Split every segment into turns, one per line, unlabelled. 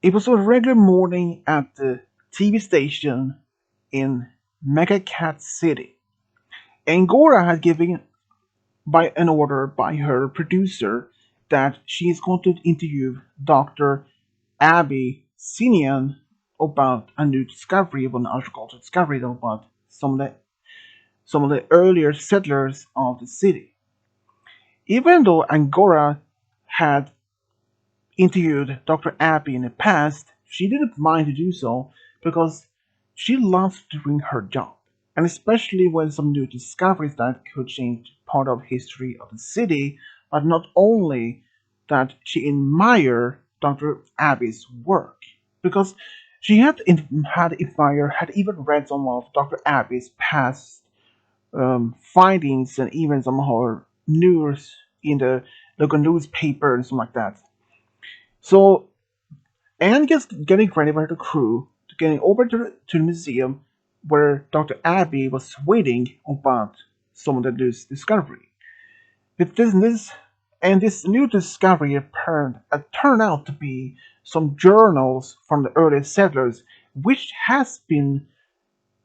It was a regular morning at the TV station in Mega Cat City, and Gora had given by an order by her producer that she is going to interview Dr. Abby Sinian about a new discovery, of an agricultural discovery about some of the earlier settlers of the city. Even though Angora had interviewed Dr. Abby in the past, she didn't mind to do so because she loved doing her job, and especially when some new discoveries that could change part of history of the city, but not only that she admired Dr. Abby's work because she had even read some of Dr. Abby's past findings and even some of her news in the local newspaper and something like that. So Anne gets getting ready for the crew to getting over to the museum where Dr. Abby was waiting about some of the news discovery. With this new discovery turned out to be some journals from the early settlers, which has been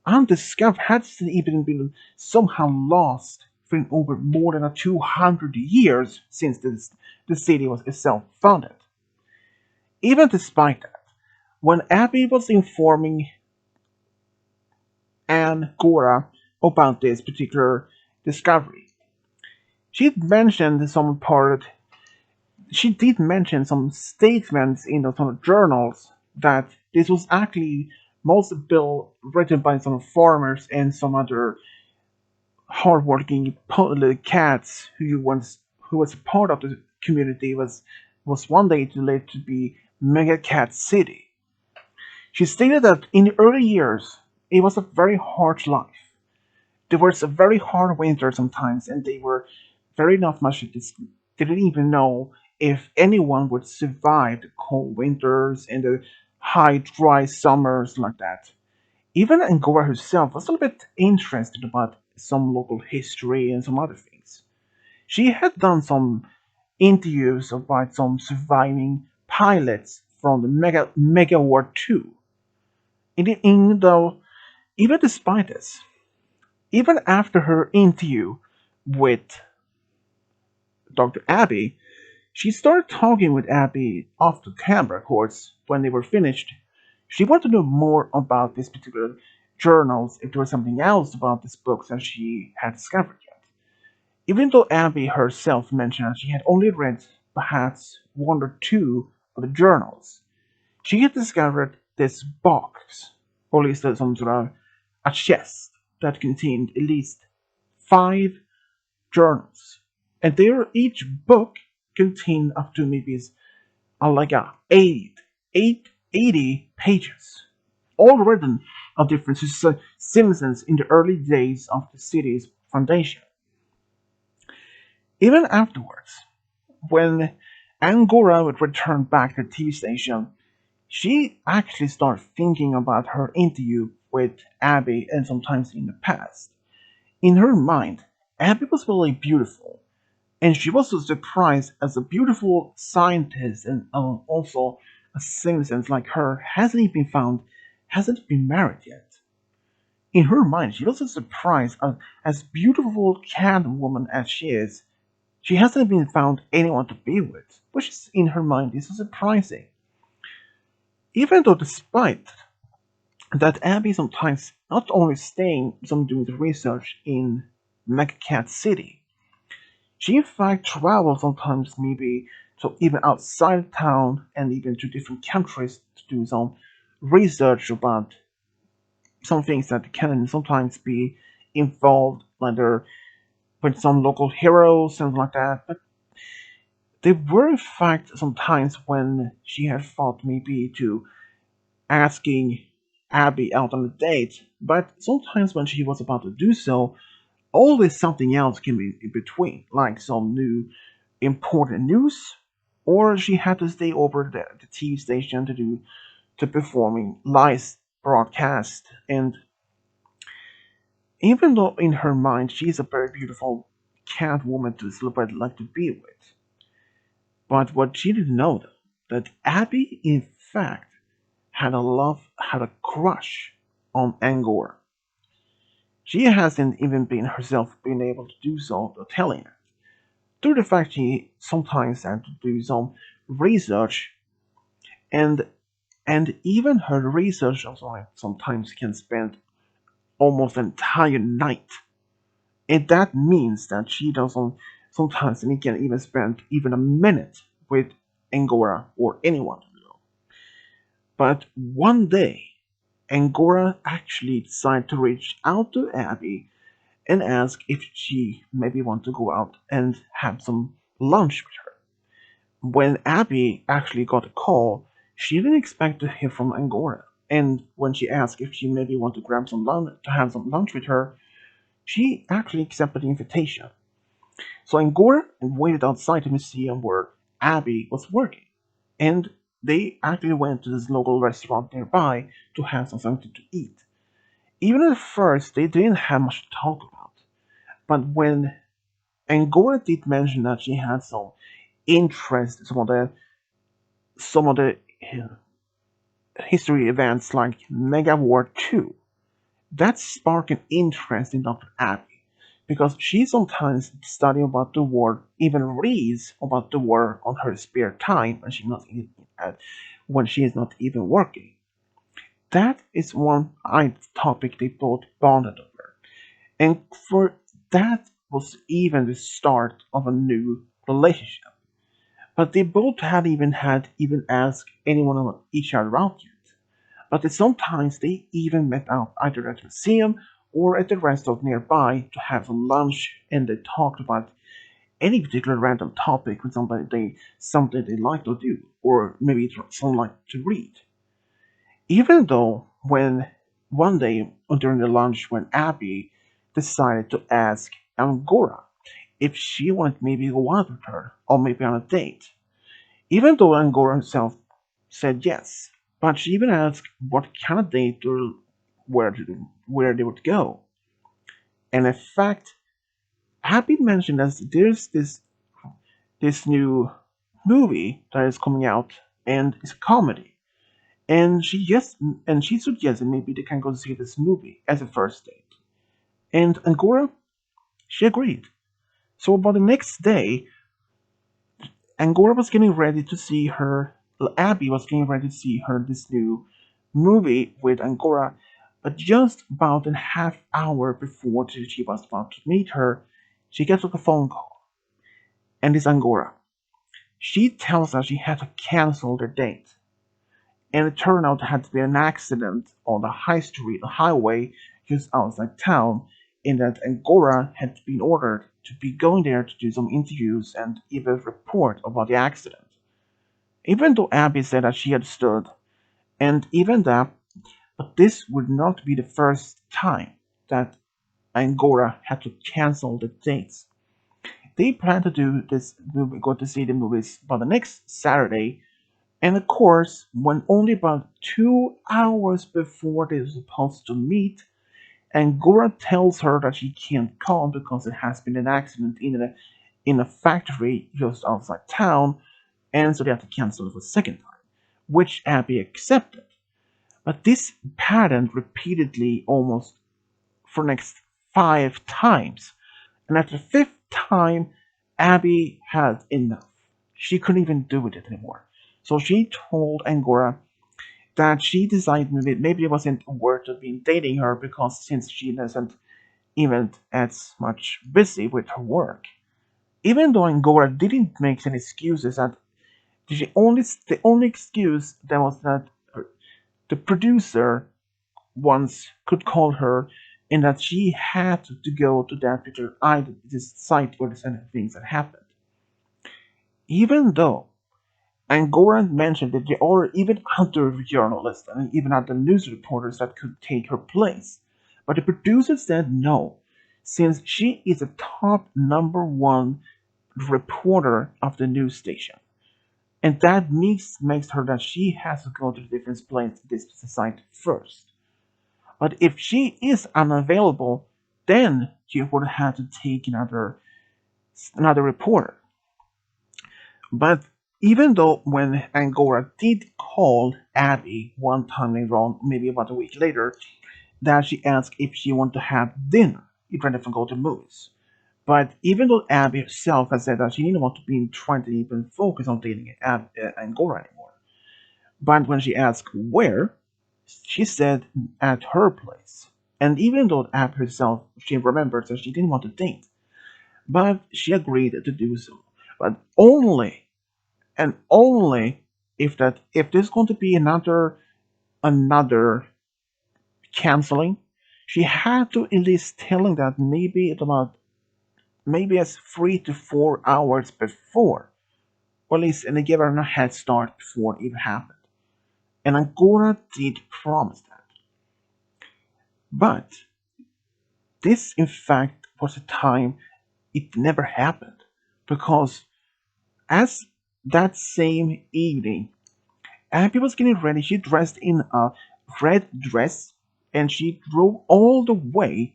undiscovered, has even been somehow lost for over more than 200 years since the city was itself founded. Even despite that, when Abby was informing Anne Gora about this particular discovery, she mentioned some part. She did mention some statements in some journals that this was actually most bill written by some farmers and some other hardworking cats who was part of the community was one day to live to be Mega Cat City. She stated that in the early years, it was a very hard life. There was a very hard winter sometimes, and they were very not much. They didn't even know if anyone would survive the cold winters and the high, dry summers like that. Even Angora herself was a little bit interested about some local history and some other things. She had done some interviews about some surviving pilots from the Mega War II. And though, even despite this, even after her interview with Dr. Abby, she started talking with Abby off the camera, of course, when they were finished. She wanted to know more about this particular journals, if there was something else about this book that she had discovered yet. Even though Abby herself mentioned that she had only read perhaps one or two of the journals, she had discovered this box, or at least some sort of a chest that contained at least five journals. And there, each book contained up to maybe like a 80 pages, all written of different Simpsons in the early days of the city's foundation. Even afterwards, when Angora would return back to the TV station, she actually started thinking about her interview with Abby and sometimes in the past. In her mind, Abby was really beautiful, and she was so surprised as a beautiful scientist and also a citizen like her hasn't been married yet. In her mind, she was so surprised as beautiful cat woman as she is, she hasn't been found anyone to be with, which is in her mind is so surprising. Even though despite that Abby sometimes not only staying some doing the research in Megacat City, she in fact travels sometimes maybe to even outside town and even to different countries to do some research about some things that can sometimes be involved, like there with some local heroes and like that. But there were in fact some times when she had thought maybe to asking Abby out on a date, but sometimes when she was about to do so, always something else came in between, like some new important news, or she had to stay over the TV station to performing live broadcast. And even though in her mind she's a very beautiful cat woman to like to be with, but what she didn't know though, that Abby in fact had a crush on Angora. She hasn't even been herself been able to do so to telling it. Due to the fact she sometimes had to do some research and even her research also sometimes can spend almost an entire night. And that means that she doesn't sometimes and can even spend even a minute with Angora or anyone. But one day, Angora actually decided to reach out to Abby and ask if she maybe want to go out and have some lunch with her. When Abby actually got a call, she didn't expect to hear from Angora. And when she asked if she maybe want to grab some lunch to have some lunch with her, she actually accepted the invitation. So Angora waited outside the museum where Abby was working, and they actually went to this local restaurant nearby to have something to eat. Even at first, they didn't have much to talk about, but when Angora did mention that she had some interest in some of the history events like Mega War 2, that sparked an interest in Dr. Abby because she sometimes studies about the war, even reads about the war on her spare time when she is not even working. That is one topic they both bonded over, and for that was even the start of a new relationship. But they both had even asked anyone of each other out yet. But sometimes they even met out either at the museum or at the restaurant nearby to have some lunch, and they talked about any particular random topic with something they like to do, or maybe something like to read. Even though when one day during the lunch when Abby decided to ask Angora if she wanted maybe to go out with her or maybe on a date, even though Angora himself said yes, but she even asked what kind of date or where they would go. And in fact, Happy mentioned that there's this new movie that is coming out and it's a comedy. And she suggested maybe they can go see this movie as a first date. And Angora, she agreed. So about the next day, Angora was getting ready to see her. Abby was getting ready to see her this new movie with Angora, but just about a half hour before she was about to meet her, she gets a phone call, and it's Angora. She tells her she had to cancel their date, and it turned out it had to be an accident on the highway just outside town, in that Angora had been ordered to be going there to do some interviews and even report about the accident. Even though Abby said that she understood, and even that, but this would not be the first time that Angora had to cancel the dates. They plan to do this movie, go to see the movies by the next Saturday, and of course, when only about 2 hours before they're supposed to meet, Angora tells her that she can't come because it has been an accident in a factory just outside town, and so they have to cancel it for a second time, which Abby accepted. But this pattern repeatedly almost for next 5 times. And after the fifth time, Abby had enough. She couldn't even do it anymore. So she told Angora that she decided maybe it wasn't worth it being dating her because since she doesn't even as much busy with her work. Even though Angora didn't make any excuses, that the only excuse that was that the producer once could call her and that she had to go to that particular this site where the certain things had happened. Even though Angora mentioned that there are even other journalists and even other news reporters that could take her place, but the producer said no, since she is a top number one reporter of the news station. And that makes her that she has to go to the different place this site first. But if she is unavailable, then you would have to take another reporter. But Even though when Angora did call Abby one time later on, maybe about a week later, that she asked if she wanted to have dinner rather than go to movies. But even though Abby herself has said that she didn't want to be trying to even focus on dating Angora anymore. But when she asked where, she said at her place. And even though Abby herself, she remembered that she didn't want to date, but she agreed to do so. But only and only if there's going to be another canceling, she had to at least telling that maybe at about maybe as 3 to 4 hours before, or at least and they gave her a head start before it even happened. And Angora did promise that. But this in fact was a time it never happened. Because as that same evening, Abby was getting ready, she dressed in a red dress and she drove all the way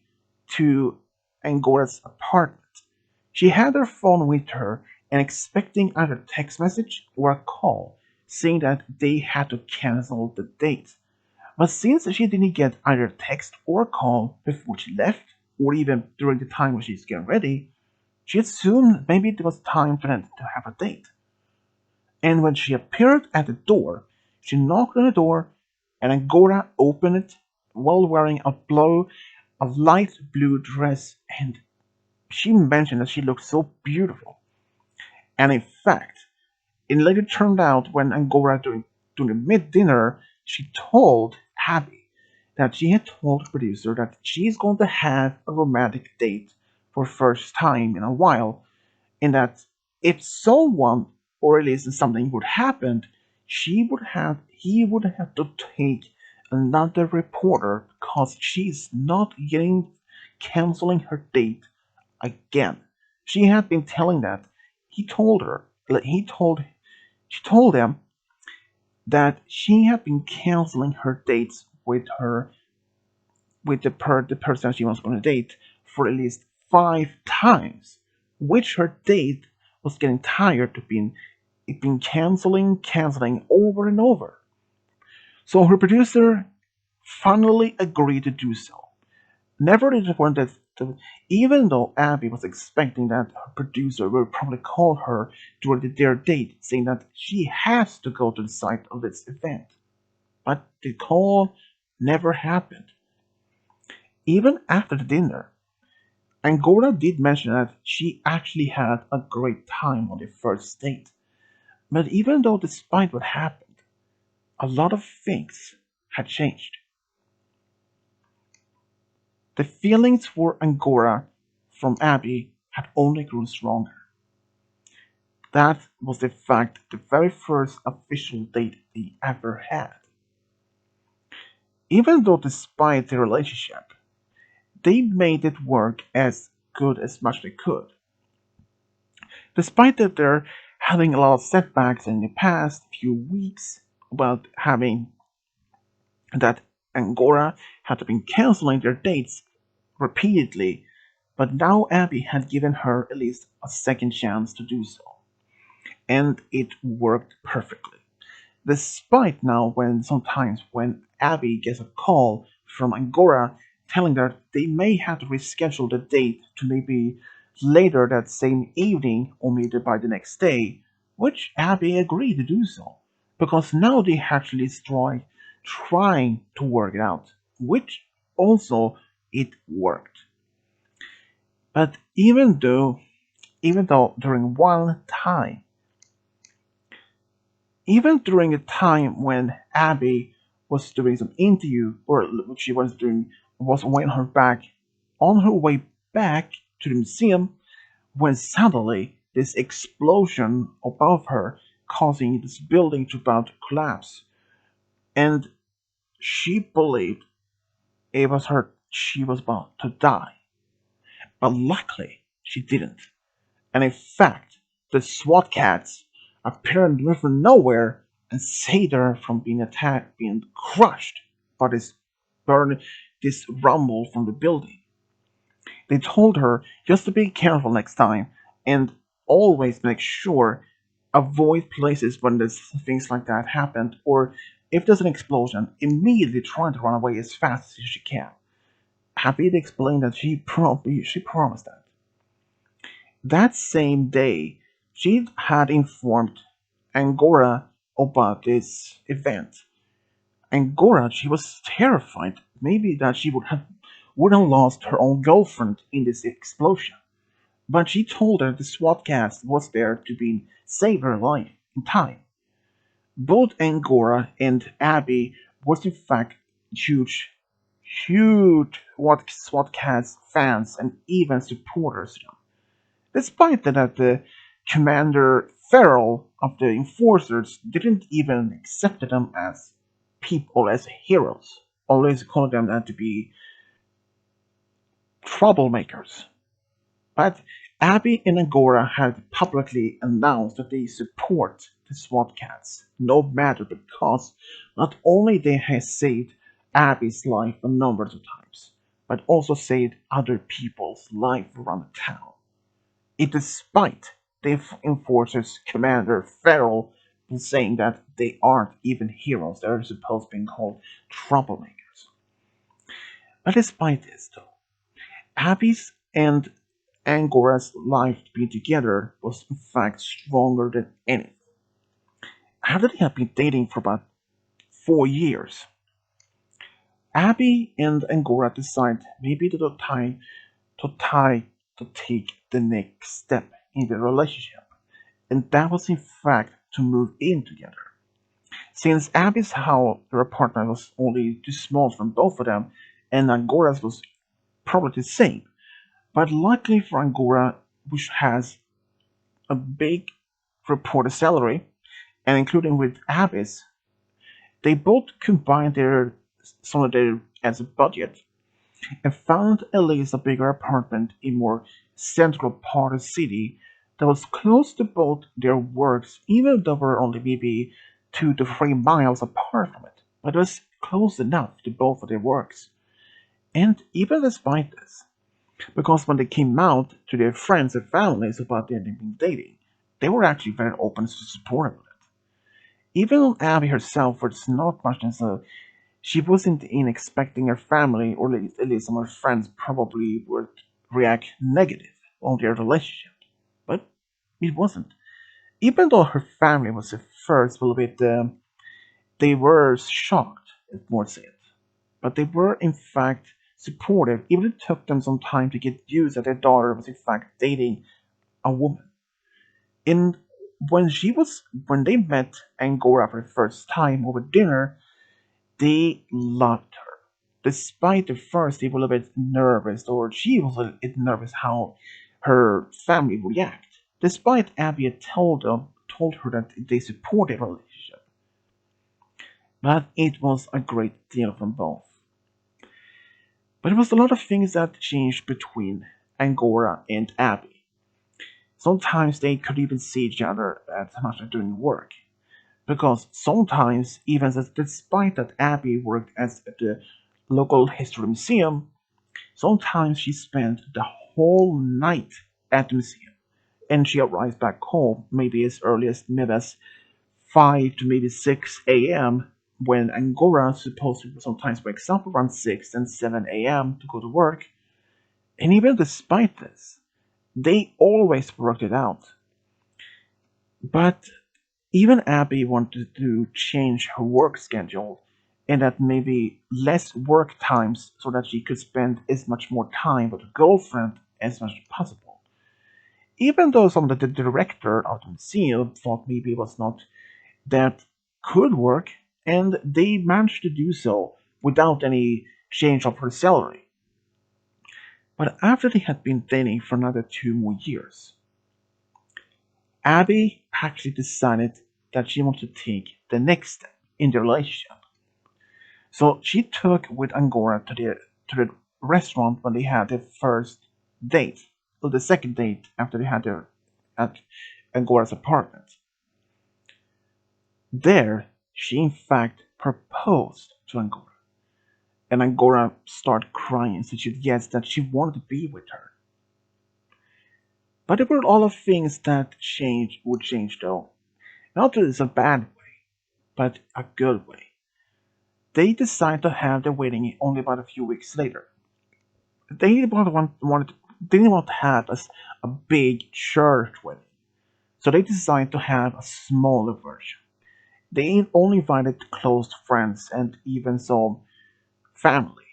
to Angora's apartment. She had her phone with her and expecting either a text message or a call saying that they had to cancel the date. But since she didn't get either text or call before she left, or even during the time when she's getting ready, she assumed maybe it was time for them to have a date. And when she appeared at the door, she knocked on the door, and Angora opened it while wearing a light blue dress, and she mentioned that she looked so beautiful. And in fact, it later turned out when Angora during the mid dinner, she told Abby that she had told the producer that she's going to have a romantic date for first time in a while, and that if someone or at least something would happen, he would have to take another reporter because she's not getting canceling her date again. She had been telling that. He told her, he told she told him that she had been canceling her dates with the person she was going to date for at least 5 times, which her date was getting tired of being canceling over and over. So her producer finally agreed to do so. Never did it want that, even though Abby was expecting that her producer would probably call her during their date, saying that she has to go to the site of this event. But the call never happened. Even after the dinner, Angora did mention that she actually had a great time on the first date. But even though despite what happened, a lot of things had changed. The feelings for Angora from Abby had only grown stronger. That was in fact the very first official date they ever had. Even though despite their relationship, they made it work as good as much they could. Despite that they're having a lot of setbacks in the past few weeks about having that Angora had been canceling their dates repeatedly, but now Abby had given her at least a second chance to do so, and it worked perfectly. Despite now when sometimes when Abby gets a call from Angora telling her they may have to reschedule the date to maybe later that same evening or maybe by the next day, which Abby agreed to do so. Because now they actually trying to work it out, which also it worked. But even though during one time even during a time when Abby was doing some interview, or she was on her way back to the museum, when suddenly this explosion above her, causing this building to about to collapse, and she believed it was her. She was about to die, but luckily she didn't. And in fact, the SWAT cats appeared from nowhere and saved her from being attacked, being crushed by burn, this rumble from the building. They told her just to be careful next time and always make sure avoid places when there's things like that happened, or if there's an explosion, immediately trying to run away as fast as she can. Happy to explain that she promised that. That same day, she had informed Angora about this event. Angora, she was terrified, maybe that she would have lost her own girlfriend in this explosion. But she told her the SWAT cast was there to save her life in time. Both Angora and Abby was in fact huge, huge SWAT cast fans and even supporters. Despite that, the Commander Farrell of the Enforcers didn't even accept them as people, as heroes, always calling them to be troublemakers. But Abby and Angora had publicly announced that they support the SWAT cats, no matter because not only they had saved Abby's life a number of times, but also saved other people's life around the town. It despite the enforcers commander Farrell saying that they aren't even heroes, they're supposed to be called troublemakers. But despite this though, Abby's and Angora's life being together was in fact stronger than anything. After they had been dating for about 4 years, Abby and Angora decided maybe it was time to try to take the next step in their relationship, and that was in fact to move in together. Since Abby's house, their apartment was only too small for both of them, and Angora's was probably the same. But luckily for Angora, which has a big reported salary, and including with Abby's, they both combined some of their as a budget and found at least a bigger apartment in more central part of the city that was close to both their works, even though they were only maybe 2 to 3 miles apart from it. But it was close enough to both of their works. And even despite this, because when they came out to their friends and families about their been dating, they were actually very open to support it. Even Abby herself was not much, and so she wasn't in expecting her family, or at least some of her friends, probably would react negative on their relationship. But it wasn't. Even though her family was at first a little bit, they were shocked, as more said. But they were in fact supportive, even if it took them some time to get used that their daughter was in fact dating a woman. And when they met Angora for the first time over dinner, they loved her. Despite the first they were a little bit nervous, or she was a bit nervous how her family would react. Despite Abby had told her that they supported the relationship. But it was a great deal from both. But it was a lot of things that changed between Angora and Abby. Sometimes they could even see each other at much of doing work. Because sometimes, even despite that Abby worked at the local history museum, sometimes she spent the whole night at the museum. And she arrived back home maybe as early as maybe as 5 to maybe 6 a.m. when Angora supposed to sometimes wakes up around 6 and 7 a.m. to go to work. And even despite this, they always worked it out. But even Abby wanted to change her work schedule and that maybe less work times so that she could spend as much more time with her girlfriend as much as possible. Even though some of the director of the museum thought maybe it was not that could work, and they managed to do so without any change of her salary. But after they had been dating for another 2 more years, Abby actually decided that she wanted to take the next step in the relationship. So she took with Angora to the restaurant when they had their first date, or the second date after they had their at Angora's apartment. There, she in fact proposed to Angora, and Angora started crying since she yes that she wanted to be with her. But there were a lot of things that would change though. Not in a bad way, but a good way. They decided to have their wedding only about a few weeks later. They didn't want to have a big church wedding, so they decided to have a smaller version. They only invited close friends and even some family,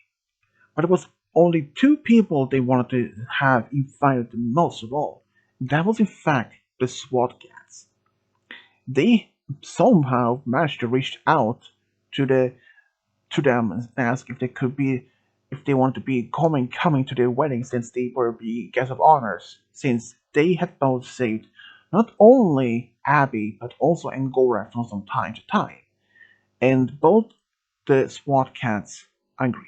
but it was only two people they wanted to have invited the most of all. That was in fact the SWAT cats. They somehow managed to reach out to them and ask if they wanted to be coming to their wedding since they were the guests of honors, since they had both saved not only Abby but also Angora from some time to time. And both the SWAT cats agreed.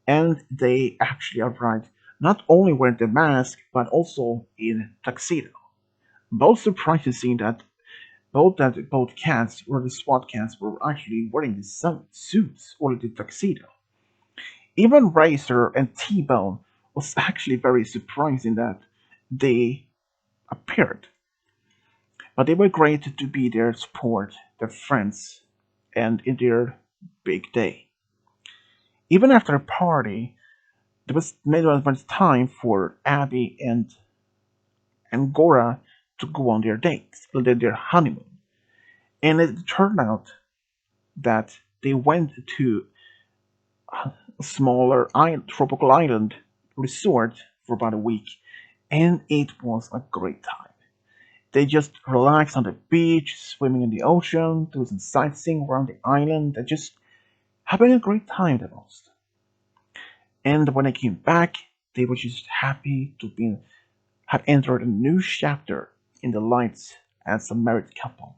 And they actually arrived not only wearing the mask but also in tuxedo. Both surprised to see that both cats or the SWAT cats were actually wearing the suits or the tuxedo. Even Razor and T-Bone was actually very surprising that they appeared. But they were great to be their support, their friends, and in their big day. Even after a party, there was maybe much time for Abby and Gora to go on their dates, their honeymoon. And it turned out that they went to a smaller tropical island resort for about a week, and it was a great time. They just relaxed on the beach, swimming in the ocean, doing some sightseeing around the island, and just having a great time the most. And when they came back, they were just happy to be have entered a new chapter in their lives as a married couple.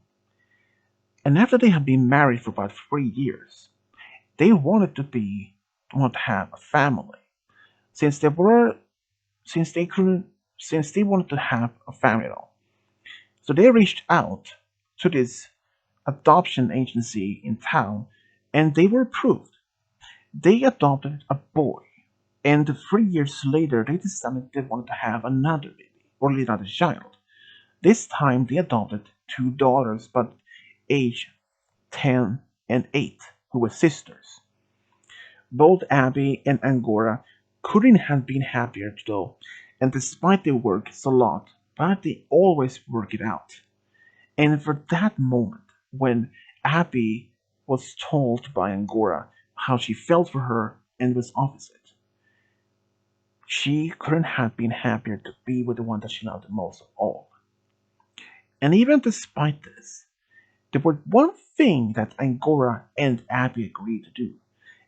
And after they had been married for about 3 years, they wanted to have a family. Since they were since they couldn't since they wanted to have a family at all. So they reached out to this adoption agency in town and they were approved. They adopted a boy, and 3 years later they decided they wanted to have another baby or another child. This time they adopted two daughters, but aged 10 and 8, who were sisters. Both Abby and Angora couldn't have been happier though, and despite they work a lot, but they always work it out. And for that moment, when Abby was told by Angora how she felt for her and was opposite, she couldn't have been happier to be with the one that she loved the most of all. And even despite this, there was one thing that Angora and Abby agreed to do.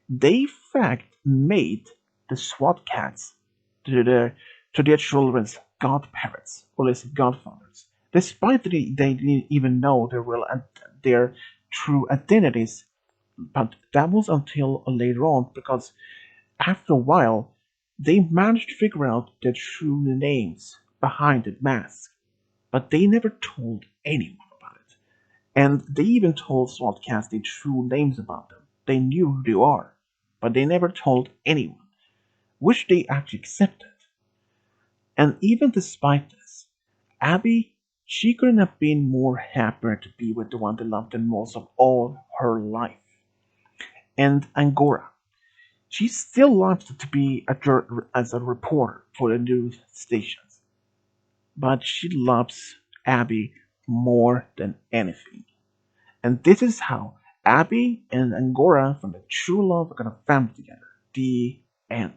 They in fact made the SWAT cats to their children's godparents, or at least godfathers, despite they didn't even know their true identities. But that was until later on, because after a while, they managed to figure out their true names behind the mask, but they never told anyone about it. And they even told SWAT cats the true names about them. They knew who they are, but they never told anyone, which they actually accepted. And even despite this, Abby, she couldn't have been more happier to be with the one they loved the most of all her life. And Angora, she still loves to be as a reporter for the news stations, but she loves Abby more than anything. And this is how Abby and Angora from the true love are gonna family together. The end.